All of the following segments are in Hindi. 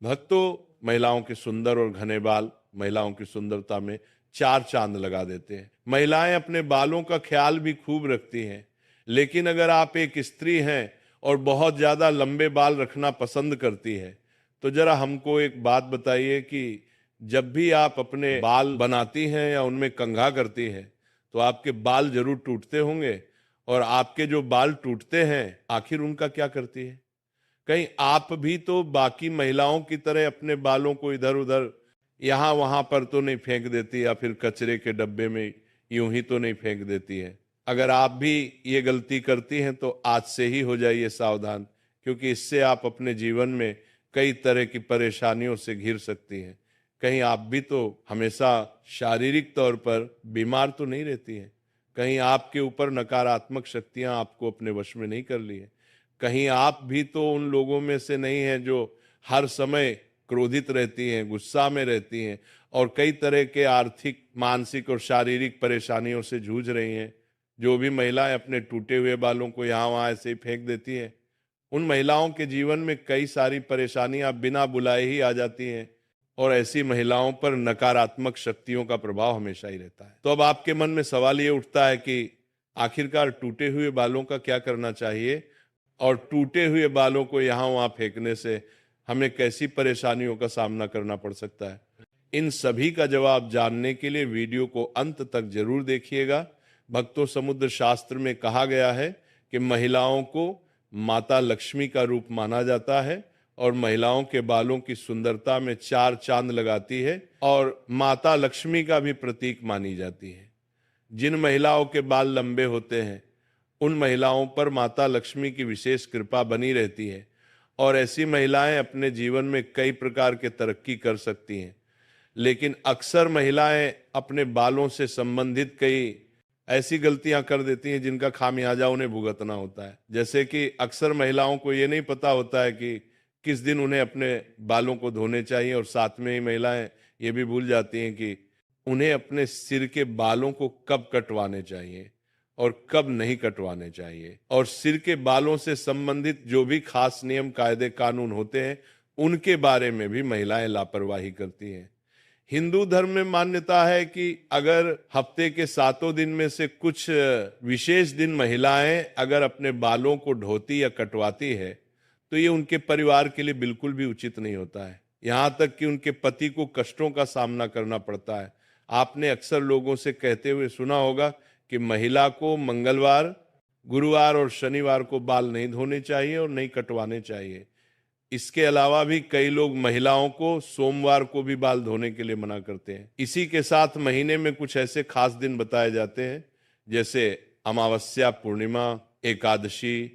भक्तों, महिलाओं के सुंदर और घने बाल महिलाओं की सुंदरता में चार चांद लगा देते हैं। महिलाएं अपने बालों का ख्याल भी खूब रखती हैं। लेकिन अगर आप एक स्त्री हैं और बहुत ज्यादा लंबे बाल रखना पसंद करती है, तो जरा हमको एक बात बताइए कि जब भी आप अपने बाल बनाती हैं या उनमें कंघा करती हैं, तो आपके बाल जरूर टूटते होंगे। और आपके जो बाल टूटते हैं, आखिर उनका क्या करती है? कहीं आप भी तो बाकी महिलाओं की तरह अपने बालों को इधर उधर यहां वहां पर तो नहीं फेंक देती, या फिर कचरे के डब्बे में यूं ही तो नहीं फेंक देती है? अगर आप भी ये गलती करती हैं तो आज से ही हो जाइए सावधान, क्योंकि इससे आप अपने जीवन में कई तरह की परेशानियों से घिर सकती हैं। कहीं आप भी तो हमेशा शारीरिक तौर पर बीमार तो नहीं रहती हैं? कहीं आपके ऊपर नकारात्मक शक्तियां आपको अपने वश में नहीं कर ली है? कहीं आप भी तो उन लोगों में से नहीं हैं जो हर समय क्रोधित रहती हैं, गुस्सा में रहती हैं और कई तरह के आर्थिक, मानसिक और शारीरिक परेशानियों से जूझ रही हैं? जो भी महिलाएं अपने टूटे हुए बालों को यहाँ वहाँ ऐसे ही फेंक देती हैं, उन महिलाओं के जीवन में कई सारी परेशानियां बिना बुलाए ही आ जाती हैं और ऐसी महिलाओं पर नकारात्मक शक्तियों का प्रभाव हमेशा ही रहता है। तो अब आपके मन में सवाल ये उठता है कि आखिरकार टूटे हुए बालों का क्या करना चाहिए, और टूटे हुए बालों को यहाँ वहाँ फेंकने से हमें कैसी परेशानियों का सामना करना पड़ सकता है? इन सभी का जवाब जानने के लिए वीडियो को अंत तक जरूर देखिएगा। भक्तों, समुद्र शास्त्र में कहा गया है कि महिलाओं को माता लक्ष्मी का रूप माना जाता है और महिलाओं के बालों की सुंदरता में चार चांद लगाती है और माता लक्ष्मी का भी प्रतीक मानी जाती है। जिन महिलाओं के बाल लंबे होते हैं, उन महिलाओं पर माता लक्ष्मी की विशेष कृपा बनी रहती है और ऐसी महिलाएं अपने जीवन में कई प्रकार के तरक्की कर सकती हैं। लेकिन अक्सर महिलाएं अपने बालों से संबंधित कई ऐसी गलतियां कर देती हैं जिनका खामियाजा उन्हें भुगतना होता है। जैसे कि अक्सर महिलाओं को ये नहीं पता होता है कि किस दिन उन्हें अपने बालों को धोने चाहिए, और साथ में ही महिलाएं ये भी भूल जाती हैं कि उन्हें अपने सिर के बालों को कब कटवाने चाहिए और कब नहीं कटवाने चाहिए। और सिर के बालों से संबंधित जो भी खास नियम, कायदे, कानून होते हैं, उनके बारे में भी महिलाएं लापरवाही करती हैं। हिंदू धर्म में मान्यता है कि अगर हफ्ते के 7 दिन में से कुछ विशेष दिन महिलाएं अगर अपने बालों को धोती या कटवाती है, तो ये उनके परिवार के लिए बिल्कुल भी उचित नहीं होता है। यहां तक कि उनके पति को कष्टों का सामना करना पड़ता है। आपने अक्सर लोगों से कहते हुए सुना होगा कि महिला को मंगलवार, गुरुवार और शनिवार को बाल नहीं धोने चाहिए और नहीं कटवाने चाहिए। इसके अलावा भी कई लोग महिलाओं को सोमवार को भी बाल धोने के लिए मना करते हैं। इसी के साथ महीने में कुछ ऐसे खास दिन बताए जाते हैं, जैसे अमावस्या, पूर्णिमा, एकादशी,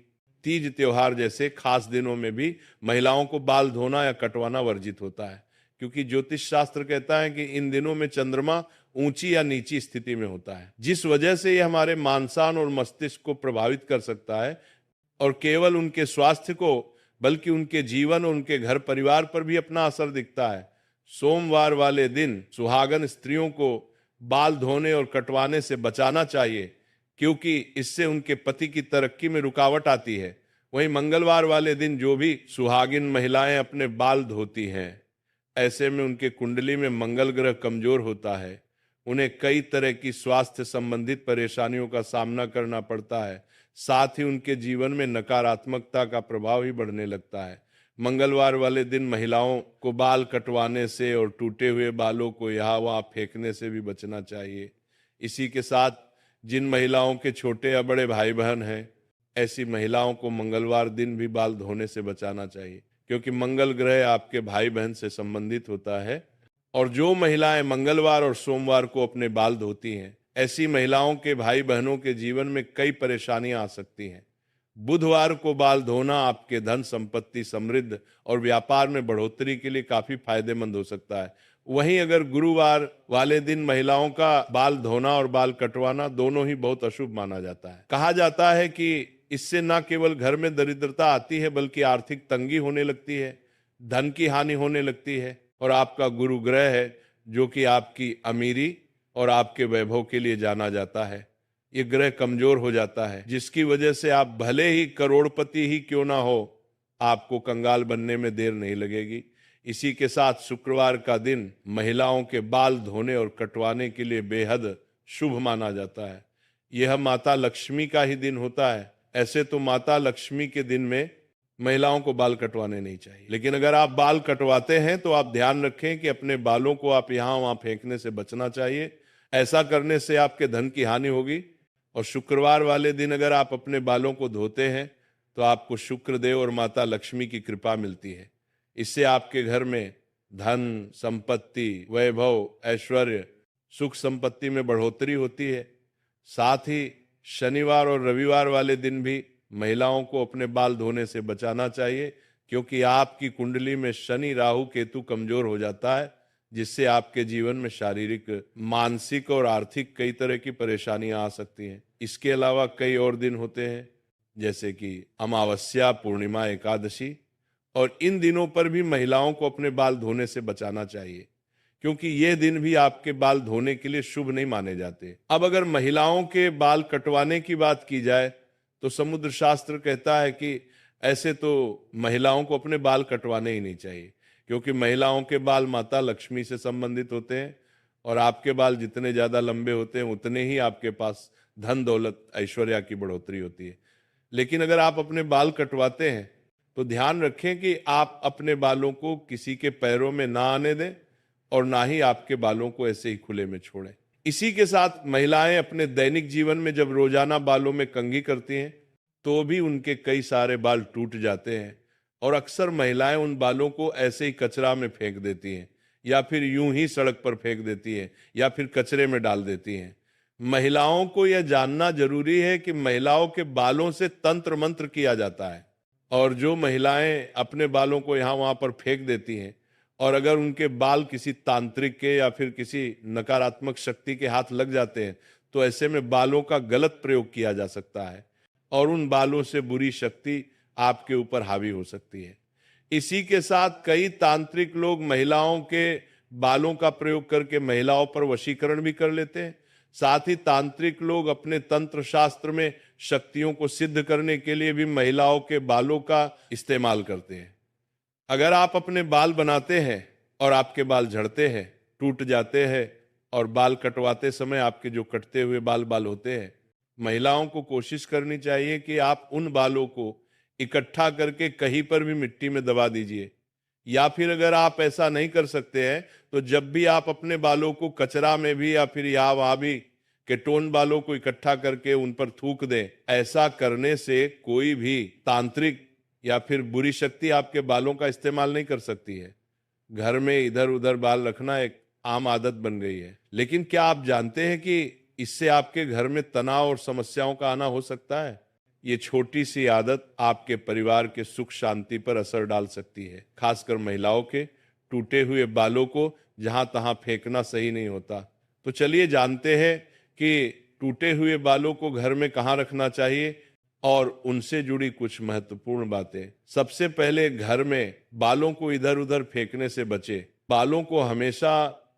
तीज त्योहार जैसे खास दिनों में भी महिलाओं को बाल धोना या कटवाना वर्जित होता है, क्योंकि ज्योतिष शास्त्र कहता है कि इन दिनों में चंद्रमा ऊंची या नीची स्थिति में होता है, जिस वजह से यह हमारे मानसान और मस्तिष्क को प्रभावित कर सकता है और केवल उनके स्वास्थ्य को बल्कि उनके जीवन और उनके घर परिवार पर भी अपना असर दिखता है। सोमवार वाले दिन सुहागन स्त्रियों को बाल धोने और कटवाने से बचाना चाहिए, क्योंकि इससे उनके पति की तरक्की में रुकावट आती है। वहीं मंगलवार वाले दिन जो भी सुहागिन महिलाएं अपने बाल धोती हैं, ऐसे में उनके कुंडली में मंगल ग्रह कमजोर होता है। उन्हें कई तरह की स्वास्थ्य संबंधित परेशानियों का सामना करना पड़ता है। साथ ही उनके जीवन में नकारात्मकता का प्रभाव ही बढ़ने लगता है। मंगलवार वाले दिन महिलाओं को बाल कटवाने से और टूटे हुए बालों को यहाँ वहाँ फेंकने से भी बचना चाहिए। इसी के साथ जिन महिलाओं के छोटे या बड़े भाई बहन हैं, ऐसी महिलाओं को मंगलवार दिन भी बाल धोने से बचाना चाहिए, क्योंकि मंगल ग्रह आपके भाई बहन से संबंधित होता है। और जो महिलाएं मंगलवार और सोमवार को अपने बाल धोती हैं, ऐसी महिलाओं के भाई बहनों के जीवन में कई परेशानियां आ सकती हैं। बुधवार को बाल धोना आपके धन संपत्ति, समृद्ध और व्यापार में बढ़ोतरी के लिए काफी फायदेमंद हो सकता है। वहीं अगर गुरुवार वाले दिन महिलाओं का बाल धोना और बाल कटवाना दोनों ही बहुत अशुभ माना जाता है। कहा जाता है कि इससे न केवल घर में दरिद्रता आती है, बल्कि आर्थिक तंगी होने लगती है, धन की हानि होने लगती है। और आपका गुरु ग्रह है जो कि आपकी अमीरी और आपके वैभव के लिए जाना जाता है, ये ग्रह कमजोर हो जाता है, जिसकी वजह से आप भले ही करोड़पति ही क्यों ना हो, आपको कंगाल बनने में देर नहीं लगेगी। इसी के साथ शुक्रवार का दिन महिलाओं के बाल धोने और कटवाने के लिए बेहद शुभ माना जाता है। यह माता लक्ष्मी का ही दिन होता है। ऐसे तो माता लक्ष्मी के दिन में महिलाओं को बाल कटवाने नहीं चाहिए, लेकिन अगर आप बाल कटवाते हैं तो आप ध्यान रखें कि अपने बालों को आप यहाँ वहां फेंकने से बचना चाहिए। ऐसा करने से आपके धन की हानि होगी। और शुक्रवार वाले दिन अगर आप अपने बालों को धोते हैं तो आपको शुक्रदेव और माता लक्ष्मी की कृपा मिलती है। इससे आपके घर में धन, संपत्ति, वैभव, ऐश्वर्य, सुख संपत्ति में बढ़ोतरी होती है। साथ ही शनिवार और रविवार वाले दिन भी महिलाओं को अपने बाल धोने से बचाना चाहिए, क्योंकि आपकी कुंडली में शनि, राहु, केतु कमजोर हो जाता है, जिससे आपके जीवन में शारीरिक, मानसिक और आर्थिक कई तरह की परेशानियां आ सकती हैं। इसके अलावा कई और दिन होते हैं, जैसे कि अमावस्या, पूर्णिमा, एकादशी, और इन दिनों पर भी महिलाओं को अपने बाल धोने से बचाना चाहिए, क्योंकि ये दिन भी आपके बाल धोने के लिए शुभ नहीं माने जाते। अब अगर महिलाओं के बाल कटवाने की बात की जाए तो समुद्र शास्त्र कहता है कि ऐसे तो महिलाओं को अपने बाल कटवाने ही नहीं चाहिए, क्योंकि महिलाओं के बाल माता लक्ष्मी से संबंधित होते हैं, और आपके बाल जितने ज्यादा लंबे होते हैं उतने ही आपके पास धन, दौलत, ऐश्वर्या की बढ़ोतरी होती है। लेकिन अगर आप अपने बाल कटवाते हैं तो ध्यान रखें कि आप अपने बालों को किसी के पैरों में ना आने दें और ना ही आपके बालों को ऐसे ही खुले में छोड़ें। इसी के साथ महिलाएं अपने दैनिक जीवन में जब रोजाना बालों में कंघी करती हैं तो भी उनके कई सारे बाल टूट जाते हैं, और अक्सर महिलाएं उन बालों को ऐसे ही कचरा में फेंक देती हैं, या फिर यूं ही सड़क पर फेंक देती हैं, या फिर कचरे में डाल देती हैं। महिलाओं को यह जानना जरूरी है कि महिलाओं के बालों से तंत्र मंत्र किया जाता है, और जो महिलाएं अपने बालों को यहाँ वहां पर फेंक देती हैं, और अगर उनके बाल किसी तांत्रिक के या फिर किसी नकारात्मक शक्ति के हाथ लग जाते हैं तो ऐसे में बालों का गलत प्रयोग किया जा सकता है, और उन बालों से बुरी शक्ति आपके ऊपर हावी हो सकती है। इसी के साथ कई तांत्रिक लोग महिलाओं के बालों का प्रयोग करके महिलाओं पर वशीकरण भी कर लेते हैं। साथ ही तांत्रिक लोग अपने तंत्र शास्त्र में शक्तियों को सिद्ध करने के लिए भी महिलाओं के बालों का इस्तेमाल करते हैं। अगर आप अपने बाल बनाते हैं और आपके बाल झड़ते हैं, टूट जाते हैं, और बाल कटवाते समय आपके जो कटते हुए बाल होते हैं, महिलाओं को कोशिश करनी चाहिए कि आप उन बालों को इकट्ठा करके कहीं पर भी मिट्टी में दबा दीजिए, या फिर अगर आप ऐसा नहीं कर सकते हैं तो जब भी आप अपने बालों को कचरा में भी या फिर यहाँ वहां भी केटोन बालों को इकट्ठा करके उन पर थूक दें। ऐसा करने से कोई भी तांत्रिक या फिर बुरी शक्ति आपके बालों का इस्तेमाल नहीं कर सकती है। घर में इधर उधर बाल रखना एक आम आदत बन गई है, लेकिन क्या आप जानते हैं कि इससे आपके घर में तनाव और समस्याओं का आना हो सकता है? ये छोटी सी आदत आपके परिवार के सुख शांति पर असर डाल सकती है। खासकर महिलाओं के टूटे हुए बालों को जहां तहां फेंकना सही नहीं होता। तो चलिए जानते हैं कि टूटे हुए बालों को घर में कहां रखना चाहिए और उनसे जुड़ी कुछ महत्वपूर्ण बातें। सबसे पहले घर में बालों को इधर उधर फेंकने से बचे। बालों को हमेशा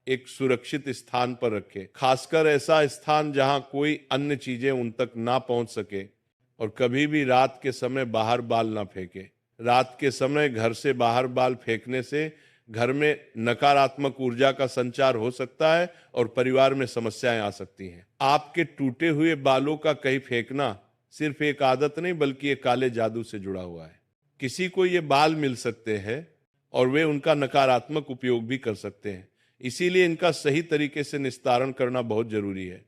एक सुरक्षित स्थान पर रखें, खासकर ऐसा स्थान जहां कोई अन्य चीजें उन तक ना पहुंच सके, और कभी भी रात के समय बाहर बाल ना फेंके। रात के समय घर से बाहर बाल फेंकने से घर में नकारात्मक ऊर्जा का संचार हो सकता है और परिवार में समस्याएं आ सकती हैं। आपके टूटे हुए बालों का कहीं फेंकना सिर्फ एक आदत नहीं बल्कि एक काले जादू से जुड़ा हुआ है। किसी को ये बाल मिल सकते हैं और वे उनका नकारात्मक उपयोग भी कर सकते हैं, इसीलिए इनका सही तरीके से निस्तारण करना बहुत जरूरी है।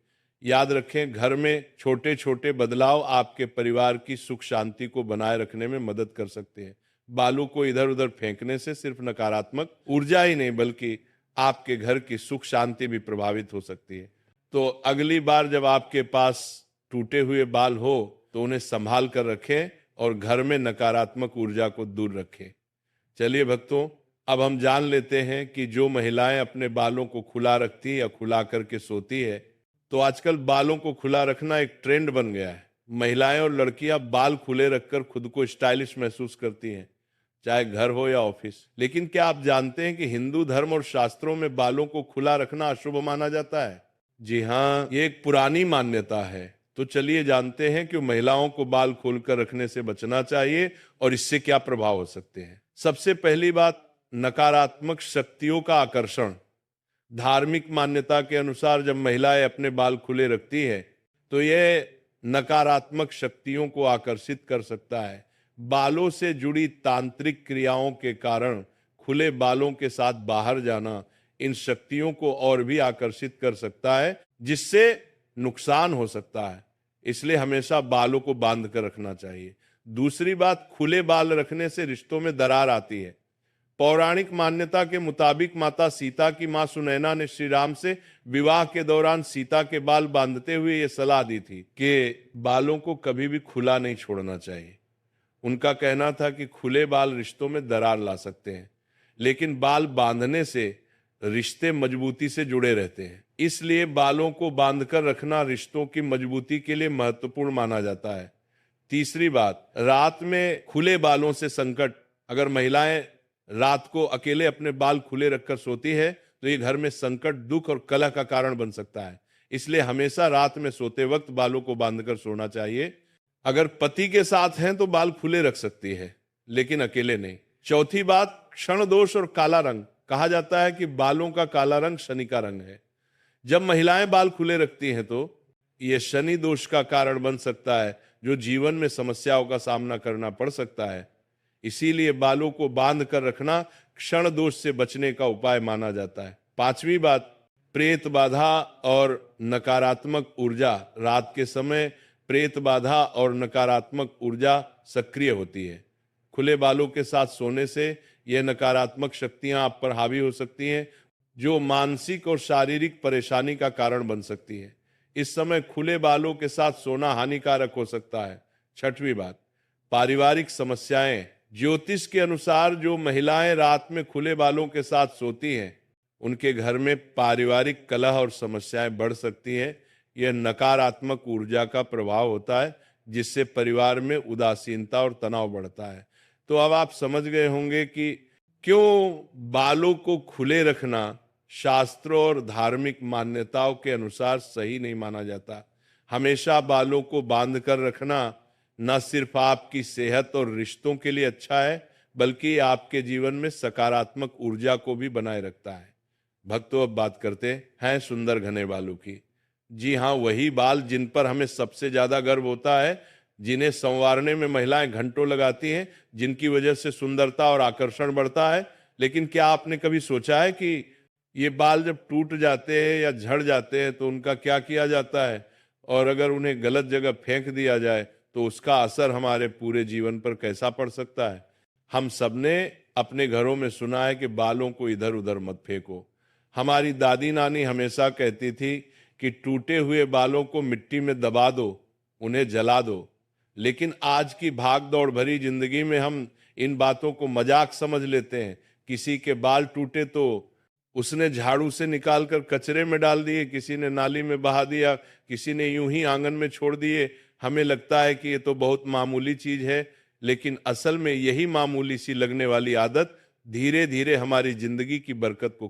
याद रखें, घर में छोटे छोटे बदलाव आपके परिवार की सुख शांति को बनाए रखने में मदद कर सकते हैं। बालों को इधर उधर फेंकने से सिर्फ नकारात्मक ऊर्जा ही नहीं बल्कि आपके घर की सुख शांति भी प्रभावित हो सकती है। तो अगली बार जब आपके पास टूटे हुए बाल हो तो उन्हें संभाल कर रखें और घर में नकारात्मक ऊर्जा को दूर रखें। चलिए भक्तों, अब हम जान लेते हैं कि जो महिलाएं अपने बालों को खुला रखती है या खुला करके सोती है, तो आजकल बालों को खुला रखना एक ट्रेंड बन गया है। महिलाएं और लड़कियां बाल खुले रखकर खुद को स्टाइलिश महसूस करती हैं, चाहे घर हो या ऑफिस। लेकिन क्या आप जानते हैं कि हिंदू धर्म और शास्त्रों में बालों को खुला रखना अशुभ माना जाता है? जी हाँ, ये एक पुरानी मान्यता है। तो चलिए जानते हैं कि महिलाओं को बाल खोलकर रखने से बचना चाहिए और इससे क्या प्रभाव हो सकते हैं। सबसे पहली बात, नकारात्मक शक्तियों का आकर्षण। धार्मिक मान्यता के अनुसार जब महिलाएं अपने बाल खुले रखती है तो यह नकारात्मक शक्तियों को आकर्षित कर सकता है। बालों से जुड़ी तांत्रिक क्रियाओं के कारण खुले बालों के साथ बाहर जाना इन शक्तियों को और भी आकर्षित कर सकता है, जिससे नुकसान हो सकता है। इसलिए हमेशा बालों को बांध कर रखना चाहिए। दूसरी बात, खुले बाल रखने से रिश्तों में दरार आती है। पौराणिक मान्यता के मुताबिक माता सीता की मां सुनैना ने श्री राम से विवाह के दौरान सीता के बाल बांधते हुए यह सलाह दी थी कि बालों को कभी भी खुला नहीं छोड़ना चाहिए। उनका कहना था कि खुले बाल रिश्तों में दरार ला सकते हैं, लेकिन बाल बांधने से रिश्ते मजबूती से जुड़े रहते हैं। इसलिए बालों को बांधकर रखना रिश्तों की मजबूती के लिए महत्वपूर्ण माना जाता है। तीसरी बात, रात में खुले बालों से संकट। अगर महिलाएं रात को अकेले अपने बाल खुले रखकर सोती है तो ये घर में संकट, दुख और कलह का कारण बन सकता है। इसलिए हमेशा रात में सोते वक्त बालों को बांधकर सोना चाहिए। अगर पति के साथ हैं तो बाल खुले रख सकती है, लेकिन अकेले नहीं। चौथी बात, क्षण दोष और काला रंग। कहा जाता है कि बालों का काला रंग शनि का रंग है। जब महिलाएं बाल खुले रखती हैं तो यह शनि दोष का कारण बन सकता है, जो जीवन में समस्याओं का सामना करना पड़ सकता है। इसीलिए बालों को बांध कर रखना क्षण दोष से बचने का उपाय माना जाता है। पांचवी बात, प्रेत बाधा और नकारात्मक ऊर्जा। रात के समय प्रेत बाधा और नकारात्मक ऊर्जा सक्रिय होती है। खुले बालों के साथ सोने से यह नकारात्मक शक्तियां आप पर हावी हो सकती हैं, जो मानसिक और शारीरिक परेशानी का कारण बन सकती है। इस समय खुले बालों के साथ सोना हानिकारक हो सकता है। छठवीं बात, पारिवारिक समस्याएं। ज्योतिष के अनुसार जो महिलाएं रात में खुले बालों के साथ सोती हैं, उनके घर में पारिवारिक कलह और समस्याएं बढ़ सकती हैं। यह नकारात्मक ऊर्जा का प्रभाव होता है, जिससे परिवार में उदासीनता और तनाव बढ़ता है। तो अब आप समझ गए होंगे कि क्यों बालों को खुले रखना शास्त्रों और धार्मिक मान्यताओं के अनुसार सही नहीं माना जाता। हमेशा बालों को बांध कर रखना न सिर्फ आपकी सेहत और रिश्तों के लिए अच्छा है, बल्कि आपके जीवन में सकारात्मक ऊर्जा को भी बनाए रखता है। भक्तों, अब बात करते हैं सुंदर घने बालों की। जी हाँ, वही बाल जिन पर हमें सबसे ज्यादा गर्व होता है, जिन्हें संवारने में महिलाएं घंटों लगाती हैं, जिनकी वजह से सुंदरता और आकर्षण बढ़ता है। लेकिन क्या आपने कभी सोचा है कि ये बाल जब टूट जाते हैं या झड़ जाते हैं तो उनका क्या किया जाता है, और अगर उन्हें गलत जगह फेंक दिया जाए तो उसका असर हमारे पूरे जीवन पर कैसा पड़ सकता है। हम सबने अपने घरों में सुना है कि बालों को इधर उधर मत फेंको। हमारी दादी नानी हमेशा कहती थी कि टूटे हुए बालों को मिट्टी में दबा दो, उन्हें जला दो। लेकिन आज की भाग दौड़ भरी जिंदगी में हम इन बातों को मजाक समझ लेते हैं। किसी के बाल टूटे तो उसने झाड़ू से निकालकर कचरे में डाल दिए, किसी ने नाली में बहा दिया, किसी ने यूं ही आंगन में छोड़ दिए। हमें लगता है कि ये तो बहुत मामूली चीज है, लेकिन असल में यही मामूली सी लगने वाली आदत धीरे धीरे हमारी जिंदगी की बरकत को